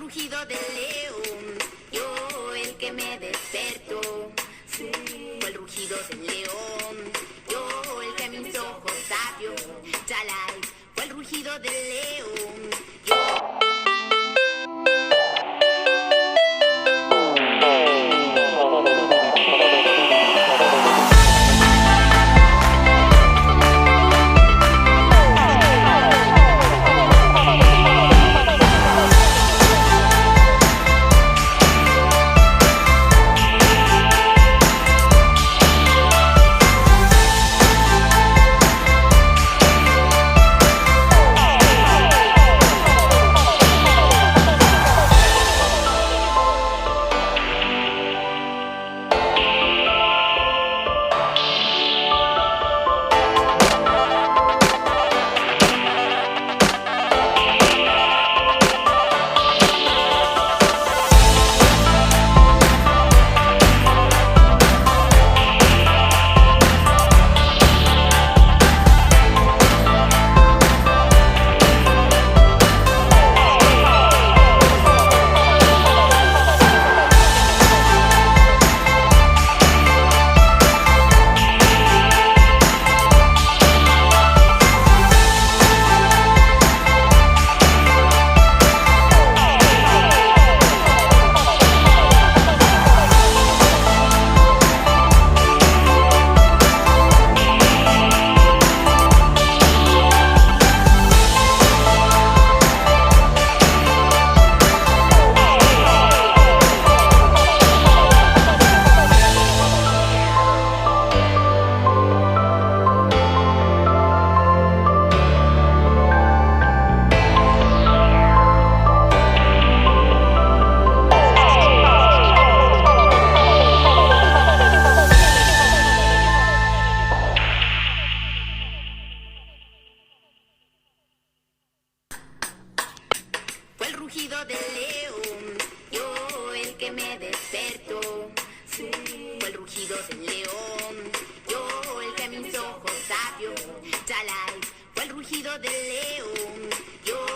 rugido del león, yo el que me despertó. Sí. Fue el rugido del león, yo el que mis ojos abrió. Chalai, fue el rugido del león, yo... Rugido del león, yo el que me despertó. Sí. Fue el rugido del león, yo el que mis ojos abrió. Chalai, fue el rugido del león.